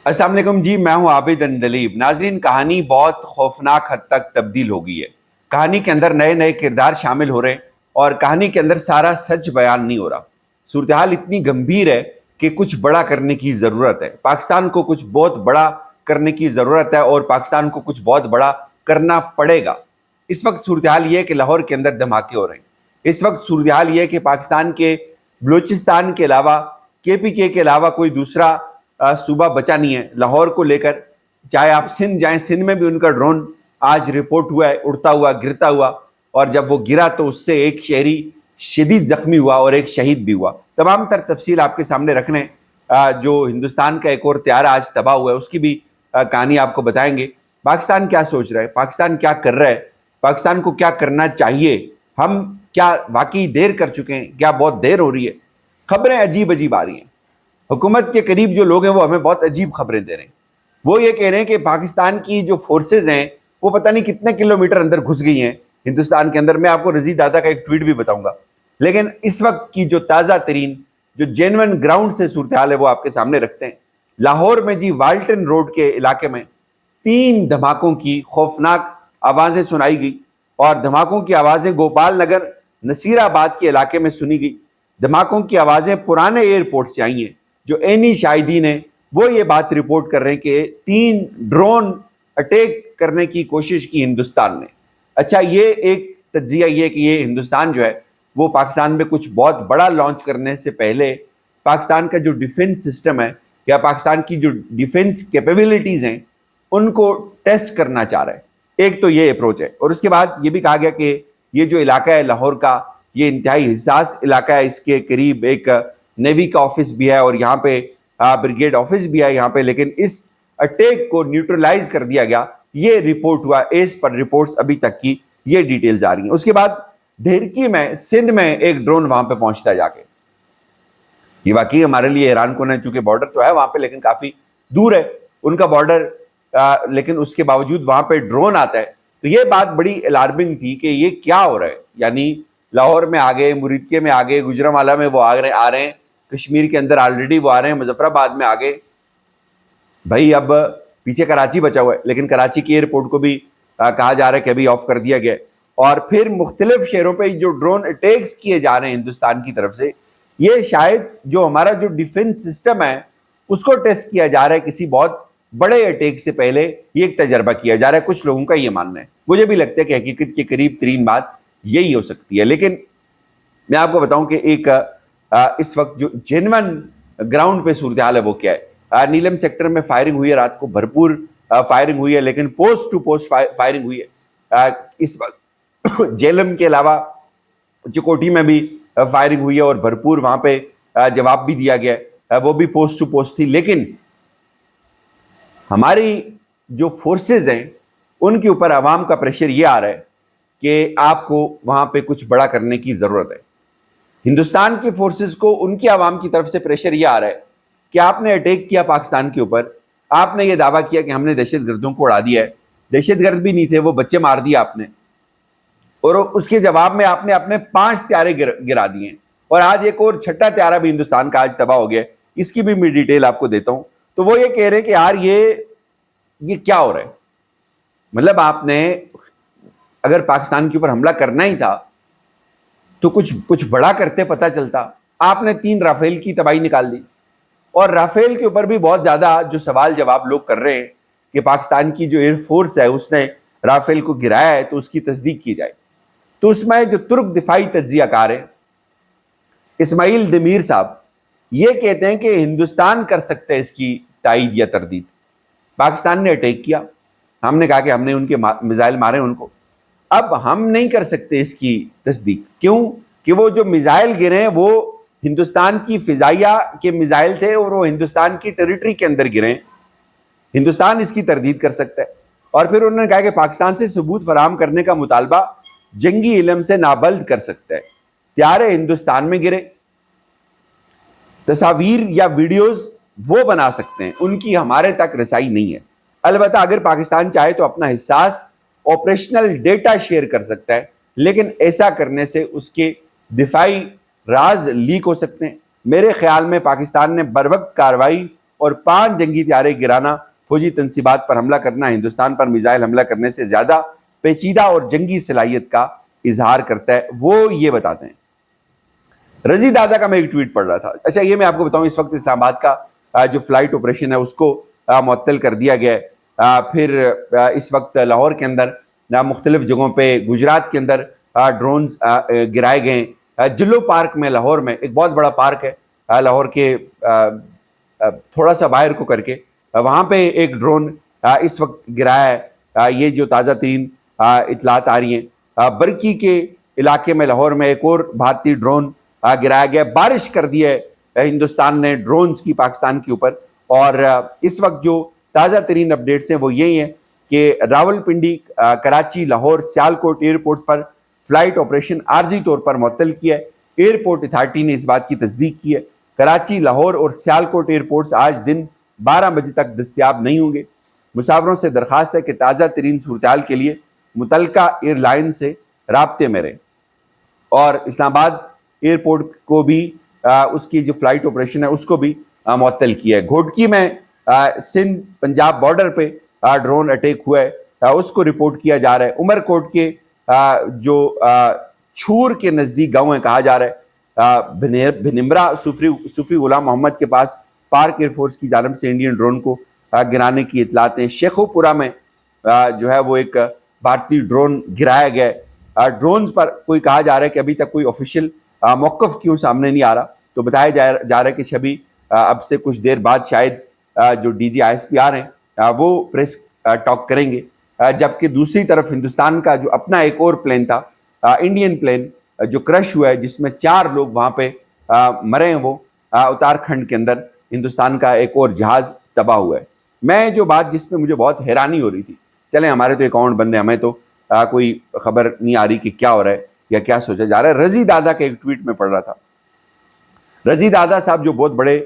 السلام علیکم جی، میں ہوں عابد اندلیب۔ ناظرین، کہانی بہت خوفناک حد تک تبدیل ہو گئی ہے۔ کہانی کے اندر نئے نئے کردار شامل ہو رہے ہیں اور کہانی کے اندر سارا سچ بیان نہیں ہو رہا۔ صورتحال اتنی گمبھیر ہے کہ کچھ بڑا کرنے کی ضرورت ہے۔ پاکستان کو کچھ بہت بڑا کرنے کی ضرورت ہے اور پاکستان کو کچھ بہت بڑا کرنا پڑے گا۔ اس وقت صورتحال یہ ہے کہ لاہور کے اندر دھماکے ہو رہے ہیں۔ اس وقت صورتحال یہ ہے کہ پاکستان کے بلوچستان کے علاوہ KPK کے علاوہ کوئی دوسرا صوبہ بچا نہیں ہے لاہور کو لے کر۔ چاہے آپ سندھ جائیں، سندھ میں بھی ان کا ڈرون آج رپورٹ ہوا ہے اڑتا ہوا، گرتا ہوا، اور جب وہ گرا تو اس سے ایک شہری شدید زخمی ہوا اور ایک شہید بھی ہوا۔ تمام تر تفصیل آپ کے سامنے رکھنے، جو ہندوستان کا ایک اور طیارہ آج تباہ ہوا ہے اس کی بھی کہانی آپ کو بتائیں گے۔ پاکستان کیا سوچ رہا ہے، پاکستان کیا کر رہا ہے، پاکستان کو کیا کرنا چاہیے، ہم کیا واقعی دیر کر چکے ہیں، کیا بہت دیر ہو رہی ہے۔ خبریں عجیب عجیب آ رہی ہیں۔ حکومت کے قریب جو لوگ ہیں وہ ہمیں بہت عجیب خبریں دے رہے ہیں۔ وہ یہ کہہ رہے ہیں کہ پاکستان کی جو فورسز ہیں وہ پتہ نہیں کتنے کلومیٹر اندر گھس گئی ہیں ہندوستان کے اندر۔ میں آپ کو رضی دادا کا ایک ٹویٹ بھی بتاؤں گا، لیکن اس وقت کی جو تازہ ترین جو جینون گراؤنڈ سے صورتحال ہے وہ آپ کے سامنے رکھتے ہیں۔ لاہور میں جی والٹن روڈ کے علاقے میں 3 دھماکوں کی خوفناک آوازیں سنائی گئی، اور دھماکوں کی آوازیں گوپال نگر نصیر آباد کے علاقے میں سنی گئی۔ دھماکوں کی آوازیں پرانے ایئرپورٹ سے آئی ہیں۔ جو عینی شاہدین ہیں وہ یہ بات رپورٹ کر رہے ہیں کہ 3 ڈرون اٹیک کرنے کی کوشش کی ہندوستان نے۔ اچھا، یہ ایک تجزیہ یہ کہ یہ ہندوستان جو ہے وہ پاکستان میں کچھ بہت بڑا لانچ کرنے سے پہلے پاکستان کا جو ڈیفنس سسٹم ہے یا پاکستان کی جو ڈیفنس کیپیبلٹیز ہیں ان کو ٹیسٹ کرنا چاہ رہا ہے۔ ایک تو یہ اپروچ ہے، اور اس کے بعد یہ بھی کہا گیا کہ یہ جو علاقہ ہے لاہور کا، یہ انتہائی حساس علاقہ ہے۔ اس کے قریب ایک نیوی کا آفس بھی ہے اور یہاں پہ بریگیڈ آفس بھی ہے یہاں پہ، لیکن اس اٹیک کو نیوٹرلائز کر دیا گیا، یہ رپورٹ ہوا۔ ایز پر رپورٹس ابھی تک کی یہ ڈیٹیلز آ رہی ہیں۔ اس کے بعد ڈھیرکی میں، سندھ میں ایک ڈرون وہاں پہ پہنچتا ہے جا کے۔ یہ واقعی ہمارے لیے حیران کن ہے، چونکہ بارڈر تو ہے وہاں پہ لیکن کافی دور ہے ان کا بارڈر، لیکن اس کے باوجود وہاں پہ ڈرون آتا ہے۔ تو یہ بات بڑی الارمنگ تھی کہ یہ کیا ہو رہا ہے، یعنی لاہور میں آگے، مریدکے میں آگے، گجرانوالہ میں وہ آ رہے ہیں، کشمیر کے اندر آلریڈی وہ آ رہے ہیں، مظفر آباد میں آگے۔ بھائی اب پیچھے کراچی بچا ہوا ہے، لیکن کراچی کی ایئرپورٹ کو بھی کہا جا رہا ہے کہ ابھی آف کر دیا گیا ہے۔ اور پھر مختلف شہروں پہ جو ڈرون اٹیکس کیے جا رہے ہیں ہندوستان کی طرف سے، یہ شاید جو ہمارا جو ڈیفنس سسٹم ہے اس کو ٹیسٹ کیا جا رہا ہے کسی بہت بڑے اٹیک سے پہلے، یہ ایک تجربہ کیا جا رہا ہے۔ کچھ لوگوں کا یہ ماننا ہے، مجھے بھی لگتا ہے کہ حقیقت کے قریب ترین بات یہی ہو سکتی ہے۔ لیکن میں آپ کو بتاؤں کہ ایک اس وقت جو جینون گراؤنڈ پہ صورتحال ہے وہ کیا ہے۔ نیلم سیکٹر میں فائرنگ ہوئی ہے، رات کو بھرپور فائرنگ ہوئی ہے، لیکن پوسٹ ٹو پوسٹ فائرنگ ہوئی ہے۔ اس وقت جیلم کے علاوہ چکوٹی میں بھی فائرنگ ہوئی ہے اور بھرپور وہاں پہ جواب بھی دیا گیا ہے، وہ بھی پوسٹ ٹو پوسٹ تھی۔ لیکن ہماری جو فورسز ہیں ان کے اوپر عوام کا پریشر یہ آ رہا ہے کہ آپ کو وہاں پہ کچھ بڑا کرنے کی ضرورت ہے۔ ہندوستان کی فورسز کو ان کی عوام کی طرف سے پریشر یہ آ رہا ہے کہ آپ نے اٹیک کیا پاکستان کے اوپر، آپ نے یہ دعویٰ کیا کہ ہم نے دہشت گردوں کو اڑا دیا ہے، دہشت گرد بھی نہیں تھے، وہ بچے مار دیا آپ نے، اور اس کے جواب میں آپ نے اپنے 5 طیارے گرا دیے ہیں، اور آج ایک اور 6ٹھا طیارہ بھی ہندوستان کا آج تباہ ہو گیا ہے۔ اس کی بھی میں ڈیٹیل آپ کو دیتا ہوں۔ تو وہ یہ کہہ رہے ہیں کہ یار یہ کیا ہو رہا ہے، مطلب آپ نے اگر پاکستان کے اوپر حملہ کرنا ہی تھا تو کچھ بڑا کرتے پتہ چلتا۔ آپ نے 3 رافیل کی تباہی نکال دی، اور رافیل کے اوپر بھی بہت زیادہ جو سوال جواب لوگ کر رہے ہیں کہ پاکستان کی جو ایئر فورس ہے اس نے رافیل کو گرایا ہے تو اس کی تصدیق کی جائے۔ تو اس میں جو ترک دفاعی تجزیہ کار ہیں اسماعیل دمیر صاحب، یہ کہتے ہیں کہ ہندوستان کر سکتا ہے اس کی تائید یا تردید۔ پاکستان نے اٹیک کیا، ہم نے کہا کہ ہم نے ان کے میزائل مارے ان کو، اب ہم نہیں کر سکتے اس کی تصدیق۔ کیوں؟ کہ وہ جو میزائل گرے ہیں وہ ہندوستان کی فضائیہ کے میزائل تھے اور وہ ہندوستان کی ٹیریٹری کے اندر گرے ہیں، ہندوستان اس کی تردید کر سکتا ہے۔ اور پھر انہوں نے کہا کہ پاکستان سے ثبوت فراہم کرنے کا مطالبہ جنگی علم سے نابلد کر سکتا ہے۔ طیارے ہندوستان میں گرے، تصاویر یا ویڈیوز وہ بنا سکتے ہیں، ان کی ہمارے تک رسائی نہیں ہے۔ البتہ اگر پاکستان چاہے تو اپنا حساس آپریشنل ڈیٹا شیئر کر سکتا ہے، لیکن ایسا کرنے سے اس کے دفاعی راز لیک ہو سکتے ہیں۔ میرے خیال میں پاکستان نے بروقت کارروائی اور 5 جنگی طیارے گرانا فوجی تنصیبات پر حملہ کرنا ہندوستان پر میزائل حملہ کرنے سے زیادہ پیچیدہ اور جنگی صلاحیت کا اظہار کرتا ہے، وہ یہ بتاتے ہیں۔ رضی دادا کا میں ایک ٹویٹ پڑھ رہا تھا۔ اچھا یہ میں آپ کو بتاؤں، اس وقت اسلام آباد کا جو فلائٹ آپریشن ہے اس کو معطل کر دیا گیا ہے۔ پھر اس وقت لاہور کے اندر مختلف جگہوں پہ، گجرات کے اندر ڈرونز گرائے گئے ہیں۔ جلو پارک میں، لاہور میں ایک بہت بڑا پارک ہے لاہور کے تھوڑا سا باہر کو کر کے، وہاں پہ ایک ڈرون اس وقت گرایا ہے۔ یہ جو تازہ ترین اطلاعات آ رہی ہیں۔ برکی کے علاقے میں لاہور میں ایک اور بھارتی ڈرون گرایا گیا۔ بارش کر دی ہے ہندوستان نے ڈرونز کی پاکستان کے اوپر، اور اس وقت جو تازہ ترین اپڈیٹس ہیں وہ یہی ہیں کہ راول پنڈی، کراچی، لاہور، سیالکوٹ ایئرپورٹس پر فلائٹ آپریشن عارضی طور پر معطل کیا ہے۔ ایئرپورٹ اتھارٹی نے اس بات کی تصدیق کی ہے۔ کراچی، لاہور اور سیالکوٹ ایئرپورٹس آج دن 12 بجے تک دستیاب نہیں ہوں گے۔ مسافروں سے درخواست ہے کہ تازہ ترین صورتحال کے لیے متعلقہ ایئر لائن سے رابطے میں رہیں۔ اور اسلام آباد ایئرپورٹ کو بھی اس کی جو فلائٹ آپریشن ہے اس کو بھی معطل کیا ہے۔ گھوٹکی میں سندھ پنجاب بارڈر پہ ڈرون اٹیک ہوا ہے، اس کو رپورٹ کیا جا رہا ہے۔ عمر کوٹ کے جو چھور کے نزدیک گاؤں ہے، کہا جا رہا ہے بھنمرا صوفی غلام محمد کے پاس پارک ایئر فورس کی جانب سے انڈین ڈرون کو گرانے کی اطلاعات ہیں۔ شیخو پورہ میں جو ہے وہ ایک بھارتی ڈرون گرایا گیا ہے۔ ڈرونز پر کوئی کہا جا رہا ہے کہ ابھی تک کوئی آفیشیل موقف کیوں سامنے نہیں آ رہا، تو بتایا جا رہا ہے کہ شبی اب سے کچھ دیر بعد شاید جو ڈی جی ISPR ہیں وہ پریس ٹاک کریں گے۔ جبکہ دوسری طرف ہندوستان کا جو اپنا ایک اور پلین تھا، انڈین پلین جو کرش ہوا ہے، جس میں 4 لوگ وہاں پہ مرے ہیں، وہ اتراکھنڈ کے اندر ہندوستان کا ایک اور جہاز تباہ ہوا ہے۔ میں جو بات جس میں مجھے بہت حیرانی ہو رہی تھی، چلیں ہمارے تو اکاؤنٹ بند ہے، ہمیں تو کوئی خبر نہیں آ رہی کہ کیا ہو رہا ہے یا کیا سوچا جا رہا ہے۔ رضی دادا کے ایک ٹویٹ میں پڑھ رہا تھا۔ رضی دادا صاحب جو بہت بڑے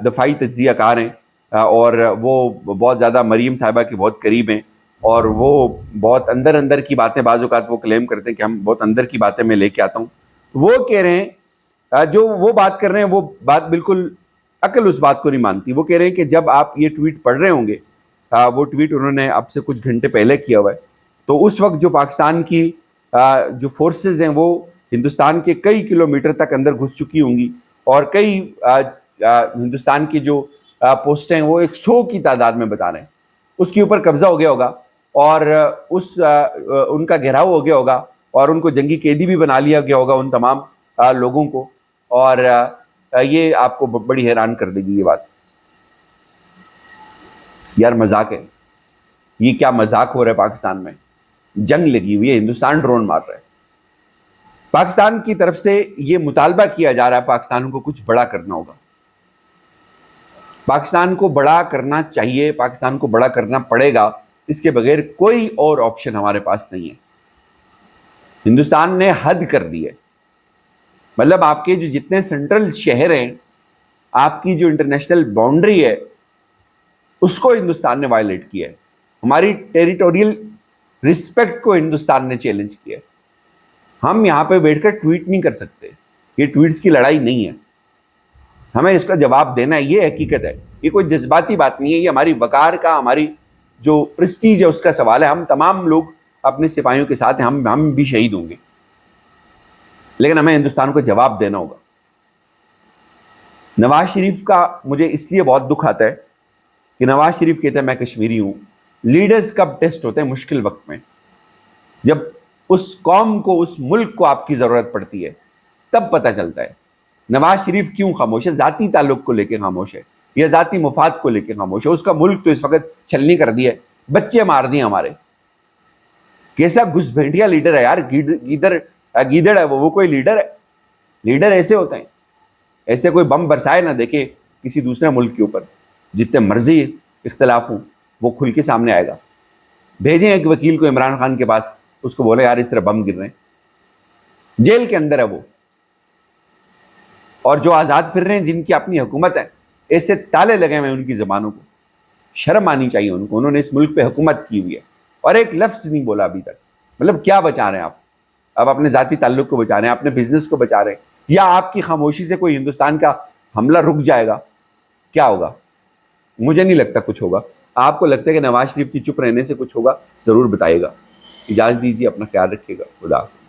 دفاعی تجزیہ کار ہیں، اور وہ بہت زیادہ مریم صاحبہ کے بہت قریب ہیں، اور وہ بہت اندر کی باتیں بعض اوقات وہ کلیم کرتے ہیں کہ ہم بہت اندر کی باتیں میں لے کے آتا ہوں۔ وہ کہہ رہے ہیں، جو وہ بات کر رہے ہیں وہ بات بالکل عقل اس بات کو نہیں مانتی۔ وہ کہہ رہے ہیں کہ جب آپ یہ ٹویٹ پڑھ رہے ہوں گے، وہ ٹویٹ انہوں نے اب سے کچھ گھنٹے پہلے کیا ہوا ہے، تو اس وقت جو پاکستان کی جو فورسز ہیں وہ ہندوستان کے کئی کلومیٹر تک اندر گھس چکی ہوں گی، اور کئی ہندوستان کی جو پوسٹیں ہیں وہ 100 کی تعداد میں بتا رہے ہیں، اس کے اوپر قبضہ ہو گیا ہوگا، اور ان کا گھیراؤ ہو گیا ہوگا، اور ان کو جنگی قیدی بھی بنا لیا گیا ہوگا ان تمام لوگوں کو۔ اور یہ آپ کو بڑی حیران کر دے گی یہ بات۔ یار مذاق ہے، یہ کیا مذاق ہو رہا ہے؟ پاکستان میں جنگ لگی ہوئی ہے، ہندوستان ڈرون مار رہا ہے۔ پاکستان کی طرف سے یہ مطالبہ کیا جا رہا ہے پاکستان کو کچھ بڑا کرنا ہوگا، پاکستان کو بڑا کرنا چاہیے، پاکستان کو بڑا کرنا پڑے گا، اس کے بغیر کوئی اور آپشن ہمارے پاس نہیں ہے۔ ہندوستان نے حد کر دی ہے، مطلب آپ کے جو جتنے سینٹرل شہر ہیں، آپ کی جو انٹرنیشنل باؤنڈری ہے، اس کو ہندوستان نے وائلیٹ کیا ہے۔ ہماری ٹیریٹوریل رسپیکٹ کو ہندوستان نے چیلنج کیا ہے۔ ہم یہاں پہ بیٹھ کر ٹویٹ نہیں کر سکتے، یہ ٹویٹس کی لڑائی نہیں ہے، ہمیں اس کا جواب دینا ہے، یہ حقیقت ہے، یہ کوئی جذباتی بات نہیں ہے، یہ ہماری وقار کا، ہماری جو پریسٹیج ہے اس کا سوال ہے۔ ہم تمام لوگ اپنے سپاہیوں کے ساتھ ہیں، ہم بھی شہید ہوں گے، لیکن ہمیں ہندوستان کو جواب دینا ہوگا۔ نواز شریف کا مجھے اس لیے بہت دکھ آتا ہے کہ نواز شریف کہتے ہیں میں کشمیری ہوں۔ لیڈرز کب ٹیسٹ ہوتے ہیں؟ مشکل وقت میں، جب اس قوم کو، اس ملک کو آپ کی ضرورت پڑتی ہے، تب پتہ چلتا ہے۔ نواز شریف کیوں خاموش ہے؟ ذاتی تعلق کو لے کے خاموش ہے، یا ذاتی مفاد کو لے کے خاموش ہے؟ اس کا ملک تو اس وقت چھلنی کر دیا ہے، بچے مار دیے ہمارے۔ کیسا گھس بھینٹیا لیڈر ہے یار، گیدڑ ہے وہ کوئی لیڈر ہے؟ لیڈر ایسے ہوتے ہیں، ایسے کوئی بم برسائے نہ دیکھے کسی دوسرے ملک کے اوپر، جتنے مرضی اختلاف ہوں وہ کھل کے سامنے آئے گا۔ بھیجیں ایک وکیل کو عمران خان کے پاس، اس کو بولے یار اس طرح بم گر رہے ہیں، جیل کے اندر ہے وہ۔ اور جو آزاد پھر رہے ہیں، جن کی اپنی حکومت ہے، ایسے تالے لگے ہوئے ہیں ان کی زبانوں کو، شرم آنی چاہیے ان کو۔ انہوں نے اس ملک پہ حکومت کی ہوئی ہے اور ایک لفظ نہیں بولا ابھی تک۔ مطلب کیا بچا رہے ہیں آپ اپنے ذاتی تعلق کو بچا رہے ہیں، اپنے بزنس کو بچا رہے ہیں، یا آپ کی خاموشی سے کوئی ہندوستان کا حملہ رک جائے گا؟ کیا ہوگا؟ مجھے نہیں لگتا کچھ ہوگا. آپ کو لگتا ہے کہ نواز شریف کی چپ رہنے سے کچھ ہوگا؟ ضرور بتائیے گا. اجازت دیجیے، اپنا خیال رکھیے گا. خدا حافظ.